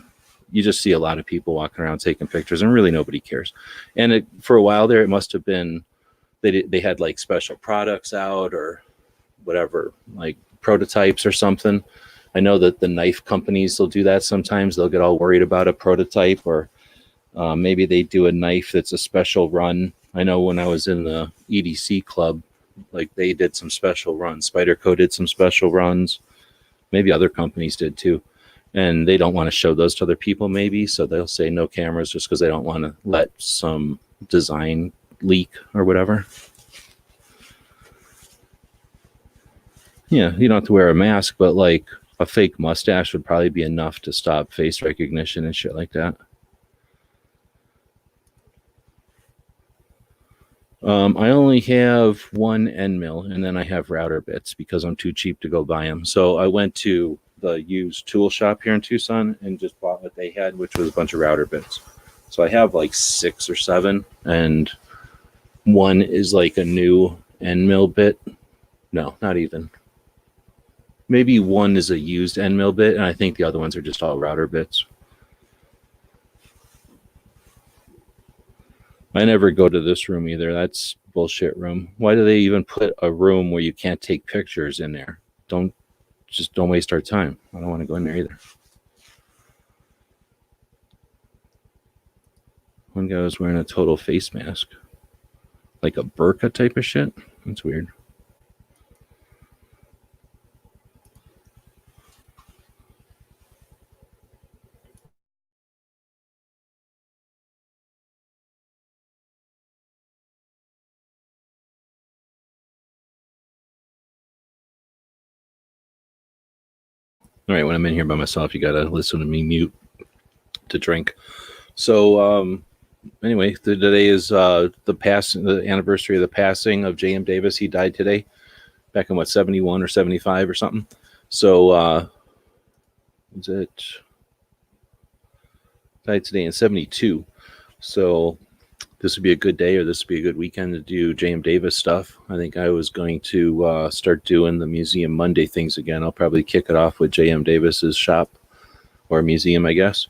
you just see a lot of people walking around taking pictures, and really nobody cares. And for a while there, it must have been they had like special products out or whatever, like prototypes or something. I know that the knife companies will do that sometimes. They'll get all worried about a prototype, or maybe they do a knife that's a special run. I know when I was in the EDC club, like, they did some special runs. Spyderco did some special runs. Maybe other companies did too. And they don't want to show those to other people, maybe. So they'll say no cameras just because they don't want to let some design leak or whatever. Yeah, you don't have to wear a mask, but like a fake mustache would probably be enough to stop face recognition and shit like that. I only have one end mill, and then I have router bits because I'm too cheap to go buy them. So I went to the used tool shop here in Tucson and just bought what they had, which was a bunch of router bits. So I have like 6 or 7, and one is like a new end mill bit. No, not even. Maybe one is a used end mill bit, and I think the other ones are just all router bits. I never go to this room either. That's bullshit room. Why do they even put a room where you can't take pictures in there? Don't waste our time. I don't want to go in there either. One guy was wearing a total face mask. Like a burqa type of shit. That's weird. All right, when I'm in here by myself, you gotta listen to me mute to drink. So anyway, today is the anniversary of the passing of J.M. Davis. He died today, back in 71 or 75 or something. So was it died today in 72? So this would be a good day, or this would be a good weekend to do J.M. Davis stuff. I think I was going to start doing the Museum Monday things again. I'll probably kick it off with J.M. Davis's shop or museum, I guess.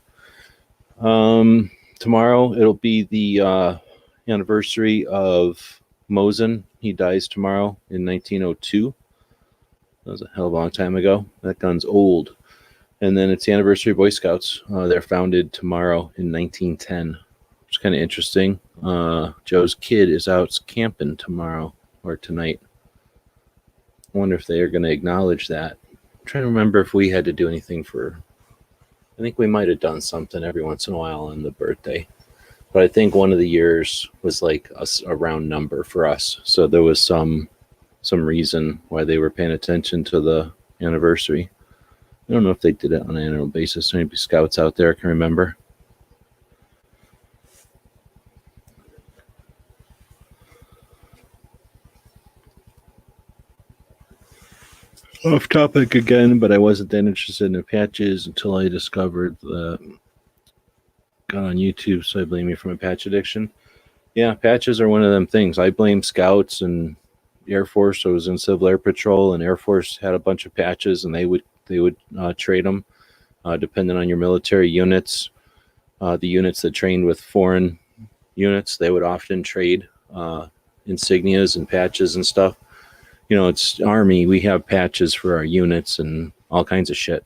Tomorrow it'll be the anniversary of Mosen. He dies tomorrow in 1902. That was a hell of a long time ago. That gun's old. And then it's the anniversary of Boy Scouts. They're founded tomorrow in 1910. It's kind of interesting. Joe's kid is out camping tomorrow or tonight. I wonder if they are going to acknowledge that. I'm trying to remember if we had to do anything for... I think we might have done something every once in a while on the birthday. But I think one of the years was like a round number for us. So there was some reason why they were paying attention to the anniversary. I don't know if they did it on an annual basis. Maybe scouts out there can remember. Off topic again, but I wasn't that interested in the patches until I discovered the got on YouTube, so I blame you for my patch addiction. Yeah, patches are one of them things. I blame scouts and Air Force. I was in Civil Air Patrol, and Air Force had a bunch of patches, and they would trade them depending on your military units. The units that trained with foreign units, they would often trade insignias and patches and stuff. You know, it's Army. We have patches for our units and all kinds of shit.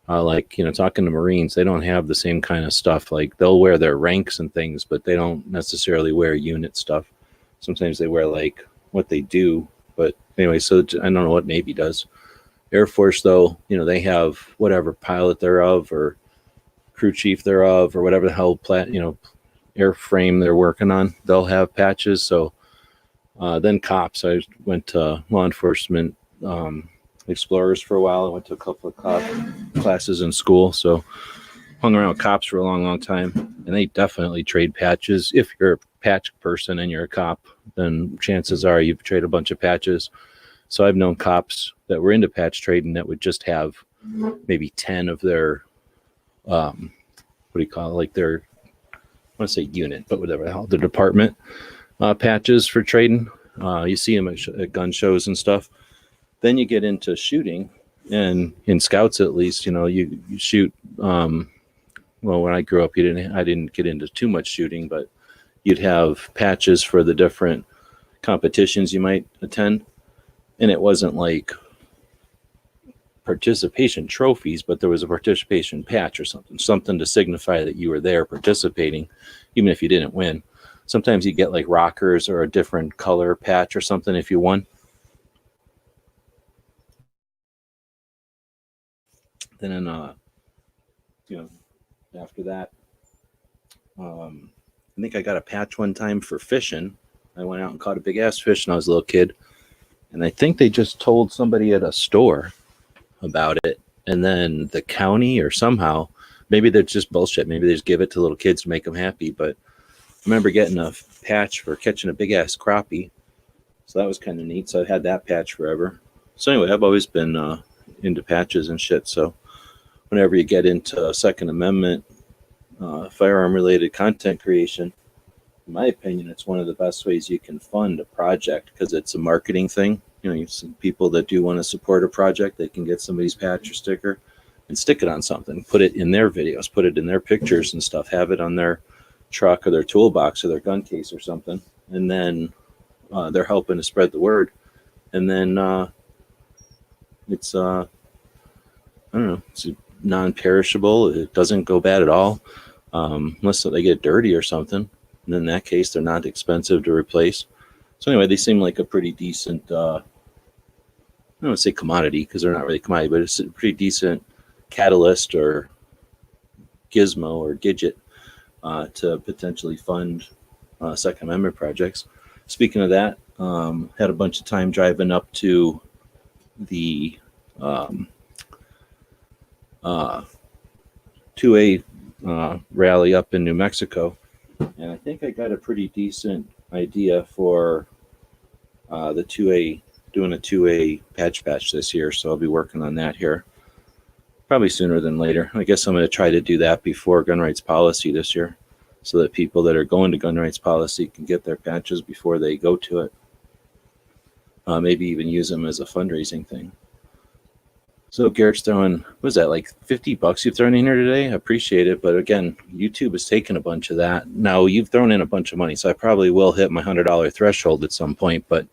Like, you know, talking to Marines, they don't have the same kind of stuff. Like, they'll wear their ranks and things, but they don't necessarily wear unit stuff. Sometimes they wear, like, what they do. But anyway, so I don't know what Navy does. Air Force, though, you know, they have whatever pilot they're of or crew chief they're of or whatever the hell, airframe they're working on. They'll have patches, so... then cops. I went to law enforcement explorers for a while. I went to a couple of cop classes in school, so hung around with cops for a long, long time. And they definitely trade patches. If you're a patch person and you're a cop, then chances are you've traded a bunch of patches. So I've known cops that were into patch trading that would just have maybe 10 of their, like their, I want to say unit, but whatever the hell, the department. Patches for trading. You see them at gun shows and stuff. Then you get into shooting, and in scouts at least, you know, you shoot. Well, when I grew up, I didn't get into too much shooting, but you'd have patches for the different competitions you might attend, and it wasn't like participation trophies, but there was a participation patch or something to signify that you were there participating, even if you didn't win. Sometimes you get like rockers or a different color patch or something if you won. Then, after that, I think I got a patch one time for fishing. I went out and caught a big ass fish when I was a little kid. And I think they just told somebody at a store about it. And then the county or somehow, maybe they're just bullshit. Maybe they just give it to little kids to make them happy. But I remember getting a patch for catching a big ass crappie. So that was kind of neat. So I've had that patch forever. So anyway, I've always been into patches and shit. So whenever you get into Second Amendment, firearm related content creation, in my opinion, it's one of the best ways you can fund a project because it's a marketing thing. You know, you see people that do want to support a project, they can get somebody's patch or sticker and stick it on something, put it in their videos, put it in their pictures and stuff, have it on their truck or their toolbox or their gun case or something, and then they're helping to spread the word. And then it's I don't know, it's non-perishable. It doesn't go bad at all, unless they get dirty or something. And in that case, they're not expensive to replace. So anyway, they seem like a pretty decent, I don't want to say commodity because they're not really commodity, but it's a pretty decent catalyst or gizmo or gadget to potentially fund Second Amendment projects. Speaking of that, had a bunch of time driving up to the 2A rally up in New Mexico, and I think I got a pretty decent idea for the 2A, doing a 2A patch this year, so I'll be working on that here probably sooner than later. I guess I'm going to try to do that before gun rights policy this year, so that people that are going to gun rights policy can get their patches before they go to it. Maybe even use them as a fundraising thing. So Garrett's throwing, what is that, like $50 you've thrown in here today? I appreciate it. But again, YouTube has taken a bunch of that. Now you've thrown in a bunch of money, so I probably will hit my $100 threshold at some point. But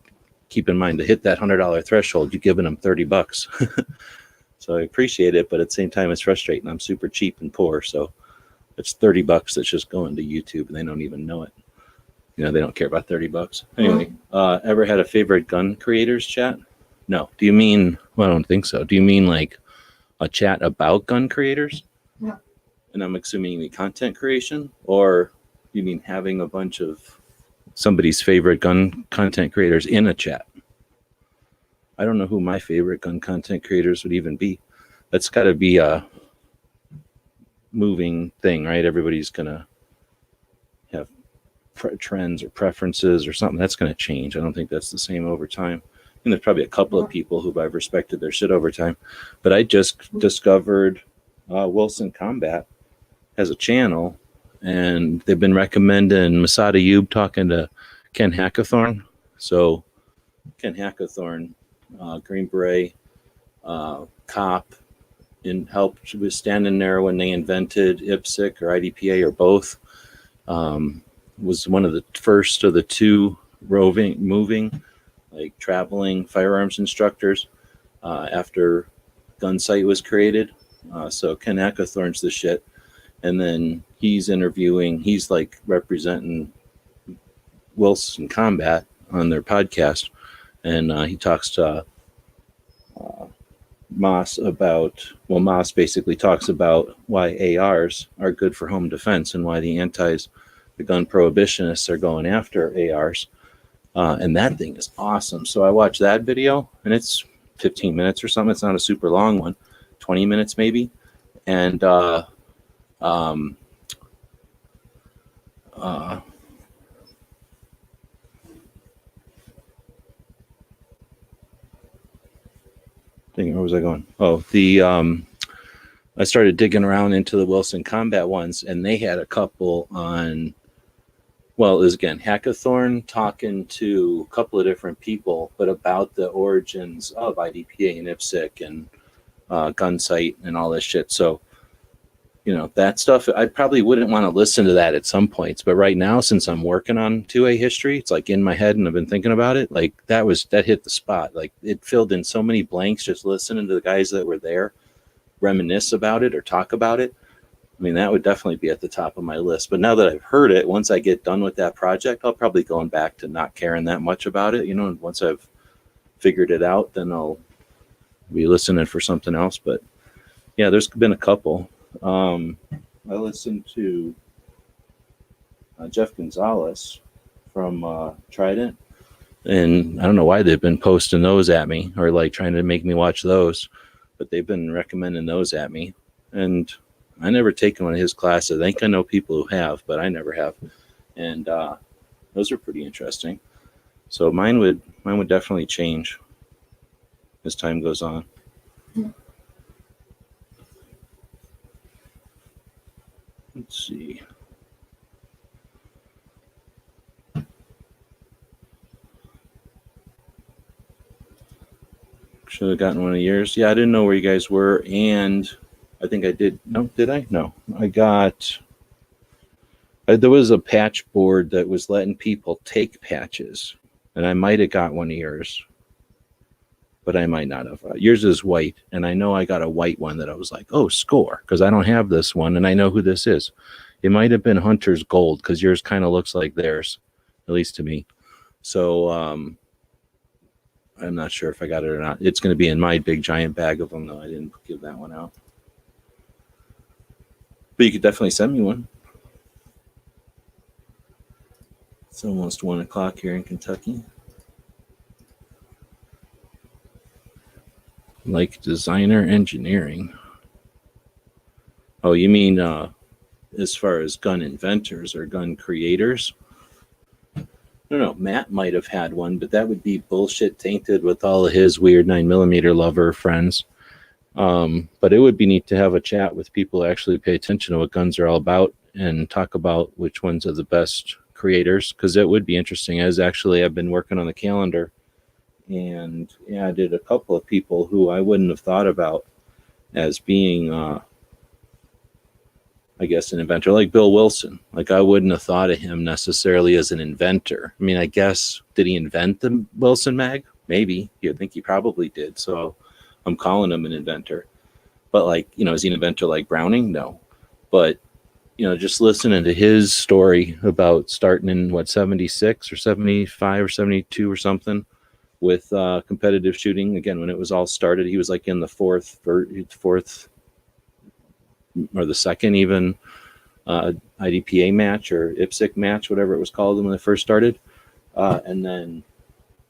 keep in mind, to hit that $100 threshold, you're giving them $30. So I appreciate it, but at the same time, it's frustrating. I'm super cheap and poor, so it's $30 that's just going to YouTube, and they don't even know it. You know, they don't care about $30. Anyway, ever had a favorite gun creators chat? No. Do you mean, well, I don't think so. Do you mean like a chat about gun creators? Yeah. And I'm assuming you mean content creation, or you mean having a bunch of somebody's favorite gun content creators in a chat? I don't know who my favorite gun content creators would even be. That's got to be a moving thing, right? Everybody's going to have trends or preferences or something. That's going to change. I don't think that's the same over time. And there's probably a couple of people who I've respected their shit over time. But I just discovered Wilson Combat has a channel, and they've been recommending Masada Ayub talking to Ken Hackathorn. So Ken Hackathorn, Green Beret, cop, and helped, she was standing there when they invented IPSC or IDPA or both. Was one of the first of the two moving, like traveling firearms instructors after Gunsight was created. So Ken Hackathorn's the shit. And then he's interviewing, he's like representing Wilson Combat on their podcast. And he talks to Moss about, well, Moss basically talks about why ARs are good for home defense and why the gun prohibitionists are going after ARs. And that thing is awesome. So I watched that video, and it's 15 minutes or something. It's not a super long one, 20 minutes maybe. And where was I going? Oh, I started digging around into the Wilson Combat ones, and they had a couple on, well, it was again Hackathorn talking to a couple of different people, but about the origins of IDPA and IPSC and Gunsight and all this shit. So, you know, that stuff, I probably wouldn't want to listen to that at some points, but right now, since I'm working on 2A history, it's like in my head and I've been thinking about it. Like that hit the spot. Like it filled in so many blanks just listening to the guys that were there reminisce about it or talk about it. I mean, that would definitely be at the top of my list. But now that I've heard it, once I get done with that project, I'll probably going back to not caring that much about it. You know, and once I've figured it out, then I'll be listening for something else. But yeah, there's been a couple. I listened to Jeff Gonzalez from Trident, and I don't know why they've been posting those at me or like trying to make me watch those, but they've been recommending those at me. And I never taken one of his classes. I think I know people who have, but I never have. And those are pretty interesting. So mine would definitely change as time goes on. Let's see. Should have gotten one of yours. Yeah, I didn't know where you guys were, and I think I did. No, did I? No, I got There was a patch board that was letting people take patches, and I might have got one of yours, but I might not have. Yours is white, and I know I got a white one that I was like, oh, score, because I don't have this one, and I know who this is. It might have been Hunter's Gold, because yours kind of looks like theirs, at least to me. So I'm not sure if I got it or not. It's going to be in my big giant bag of them, though. I didn't give that one out. But you could definitely send me one. It's almost 1 o'clock here in Kentucky. Like designer engineering. Oh, you mean as far as gun inventors or gun creators? I don't know. Matt might have had one, but that would be bullshit tainted with all of his weird 9mm lover friends. But it would be neat to have a chat with people who actually pay attention to what guns are all about and talk about which ones are the best creators, because it would be interesting. I've been working on the calendar and added a couple of people who I wouldn't have thought about as being, I guess, an inventor, like Bill Wilson. Like, I wouldn't have thought of him necessarily as an inventor. I mean, I guess, did he invent the Wilson mag? Maybe. I think he probably did. So I'm calling him an inventor. But, like, is he an inventor like Browning? No. But, just listening to his story about starting in 76 or 75 or 72 or something with competitive shooting. Again, when it was all started, he was like in the fourth or the second even IDPA match or IPSC match, whatever it was called when it first started. And then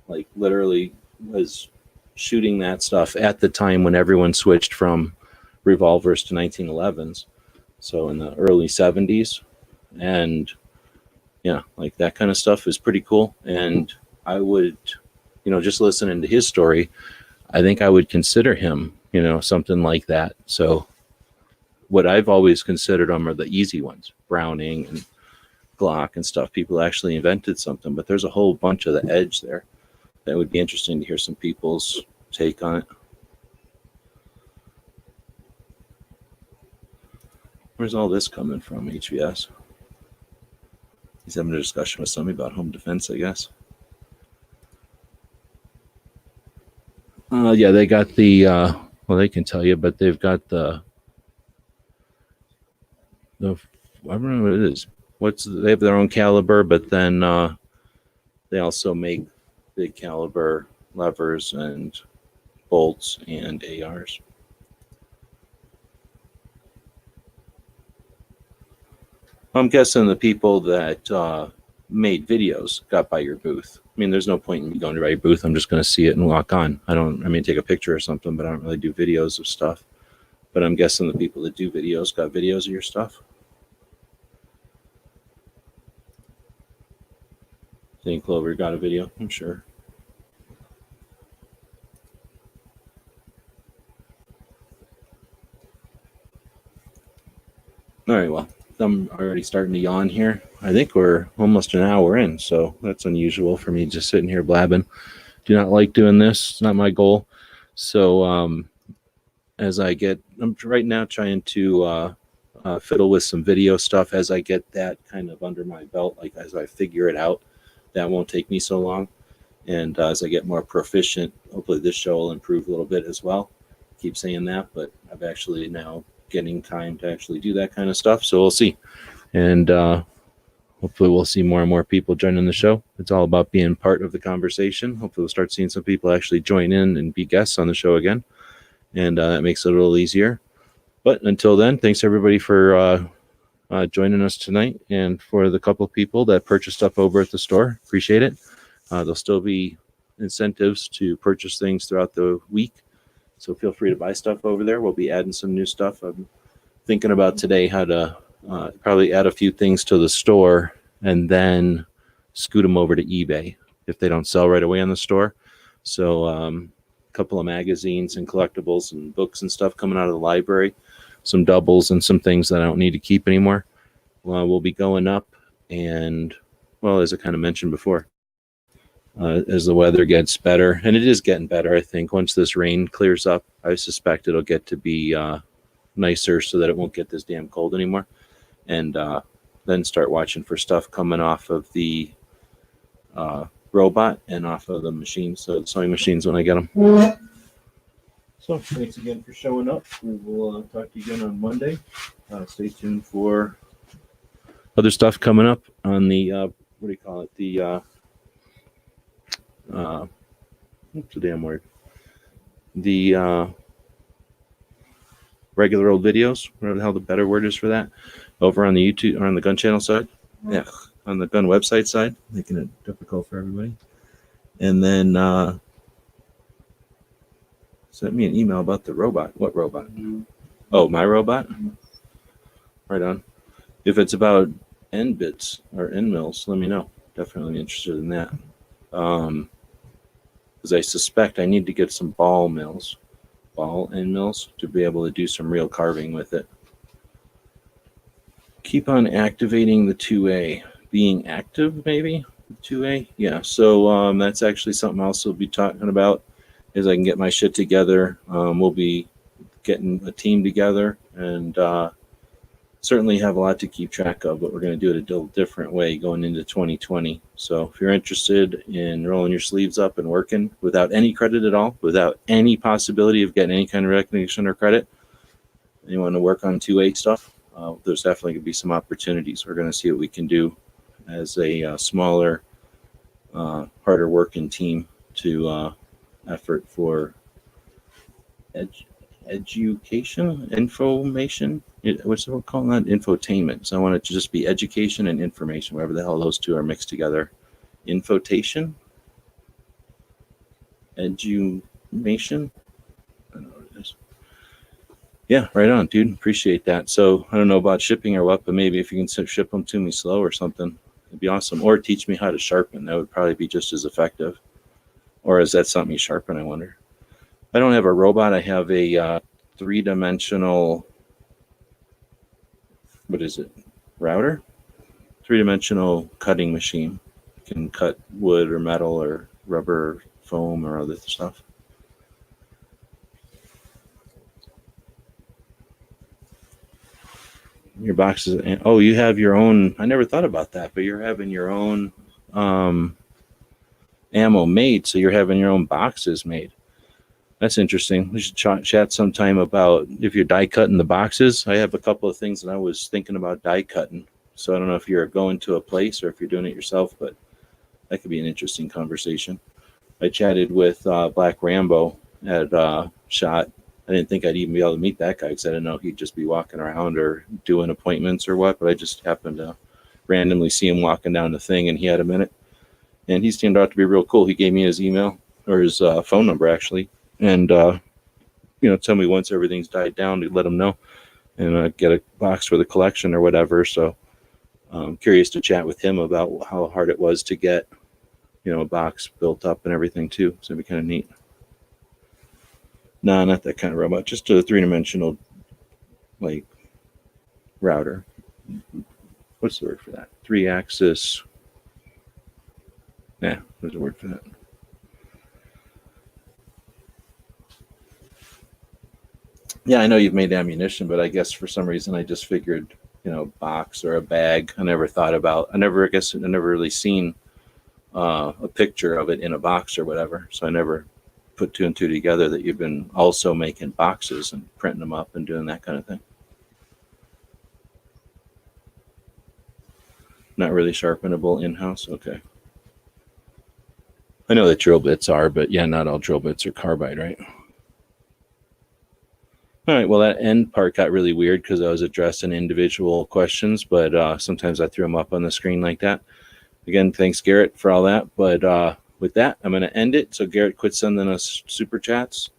like literally was shooting that stuff at the time when everyone switched from revolvers to 1911s. So in the early 70s. And yeah, like that kind of stuff is pretty cool. And I would, just listening to his story, I think I would consider him, something like that. So what I've always considered them are the easy ones, Browning and Glock and stuff. People actually invented something, but there's a whole bunch of the edge there that would be interesting to hear some people's take on it. Where's all this coming from, HVS? He's having a discussion with somebody about home defense, I guess. Yeah, they got the, well, they can tell you, but they've got the I don't know what it is. They have their own caliber, but then they also make big caliber levers and bolts and ARs. I'm guessing the people that made videos got by your booth. I mean, there's no point in me going to your booth. I'm just going to see it and walk on. Take a picture or something, but I don't really do videos of stuff. But I'm guessing the people that do videos got videos of your stuff. Think Clover got a video? I'm sure. All right, well, I'm already starting to yawn here. I think we're almost an hour in, so that's unusual for me just sitting here blabbing. Do not like doing this. It's not my goal. So I'm right now trying to fiddle with some video stuff as I get that kind of under my belt, like as I figure it out. That won't take me so long. And as I get more proficient, hopefully this show will improve a little bit as well. I keep saying that, but I've actually now getting time to actually do that kind of stuff. So we'll see. And hopefully we'll see more and more people joining the show. It's all about being part of the conversation. Hopefully we'll start seeing some people actually join in and be guests on the show again. And that makes it a little easier. But until then, thanks everybody for joining us tonight. And for the couple of people that purchased stuff over at the store, appreciate it. There'll still be incentives to purchase things throughout the week. So feel free to buy stuff over there. We'll be adding some new stuff. I'm thinking about today how to probably add a few things to the store and then scoot them over to eBay if they don't sell right away on the store. So a couple of magazines and collectibles and books and stuff coming out of the library, some doubles and some things that I don't need to keep anymore. We'll be going up, and well, as I kind of mentioned before, as the weather gets better, and it is getting better, I think once this rain clears up, I suspect it'll get to be nicer so that it won't get this damn cold anymore. And then start watching for stuff coming off of the robot and off of the machines, so the sewing machines when I get them. So thanks again for showing up. We will talk to you again on Monday. Stay tuned for other stuff coming up on the what do you call it? The what's the damn word? The regular old videos, whatever the hell the better word is for that, over on the YouTube or on the gun channel side. Yeah, on the gun website side, making it difficult for everybody. And then sent me an email about the robot. What robot? Oh, my robot? Right on. If it's about end bits or end mills, let me know. Definitely interested in that. Because I suspect I need to get some ball end mills, to be able to do some real carving with it. Keep on activating the 2A. Being active, maybe? 2A? Yeah, so that's actually something else we'll be talking about, is I can get my shit together. We'll be getting a team together, and certainly have a lot to keep track of, but we're going to do it a different way going into 2020. So if you're interested in rolling your sleeves up and working without any credit at all, without any possibility of getting any kind of recognition or credit, and you want to work on 2A stuff, there's definitely going to be some opportunities. We're going to see what we can do as a smaller, harder working team to effort for education, information. What's it called? That infotainment. So I want it to just be education and information, wherever the hell those two are mixed together. Infotation, edumation. I don't know what it is. Yeah, right on, dude. Appreciate that. So I don't know about shipping or what, but maybe if you can ship them to me slow or something, it'd be awesome. Or teach me how to sharpen. That would probably be just as effective. Or is that something you sharpen, I wonder? I don't have a robot. I have a three-dimensional, what is it, router? Three-dimensional cutting machine. You can cut wood or metal or rubber or foam or other stuff. Your boxes, oh, you have your own, I never thought about that, but you're having your own ammo made, so you're having your own boxes made. That's interesting. We should chat sometime about if you're die cutting the boxes. I have a couple of things that I was thinking about die cutting. So I don't know if you're going to a place or if you're doing it yourself, but that could be an interesting conversation. I chatted with Black Rambo at SHOT. I didn't think I'd even be able to meet that guy because I didn't know he'd just be walking around or doing appointments or what, but I just happened to randomly see him walking down the thing, and he had a minute. And he turned out to be real cool. He gave me his email, or his phone number, actually. And, tell me once everything's died down to let him know and get a box for the collection or whatever. So I'm curious to chat with him about how hard it was to get, a box built up and everything too. So it'd be kind of neat. No, not that kind of robot, just a three-dimensional, like, router. What's the word for that? 3-axis. Yeah, there's a word for that. Yeah, I know you've made ammunition, but I guess for some reason I just figured, box or a bag. I never really seen a picture of it in a box or whatever. So I never put two and two together that you've been also making boxes and printing them up and doing that kind of thing. Not really sharpenable in-house? Okay. I know that drill bits are, but yeah, not all drill bits are carbide, right? All right, well, that end part got really weird because I was addressing individual questions, but sometimes I threw them up on the screen like that. Again, thanks, Garrett, for all that. But with that, I'm going to end it. So Garrett, quit sending us super chats,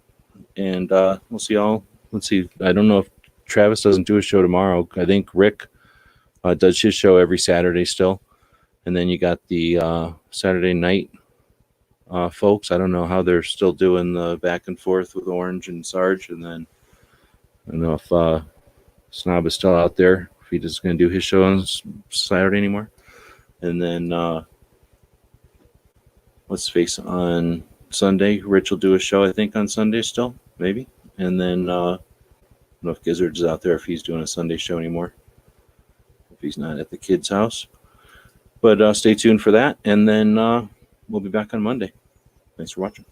and we'll see y'all. Let's see. I don't know if Travis doesn't do a show tomorrow. I think Rick does his show every Saturday still. And then you got the Saturday night folks. I don't know how they're still doing the back and forth with Orange and Sarge, and then I don't know if Snob is still out there, if he just going to do his show on Saturday anymore. And then let's face on Sunday, Rich will do a show, I think, on Sunday still, maybe. And then I don't know if Gizzard's out there, if he's doing a Sunday show anymore. if he's not at the kid's house. But stay tuned for that, and then we'll be back on Monday. Thanks for watching.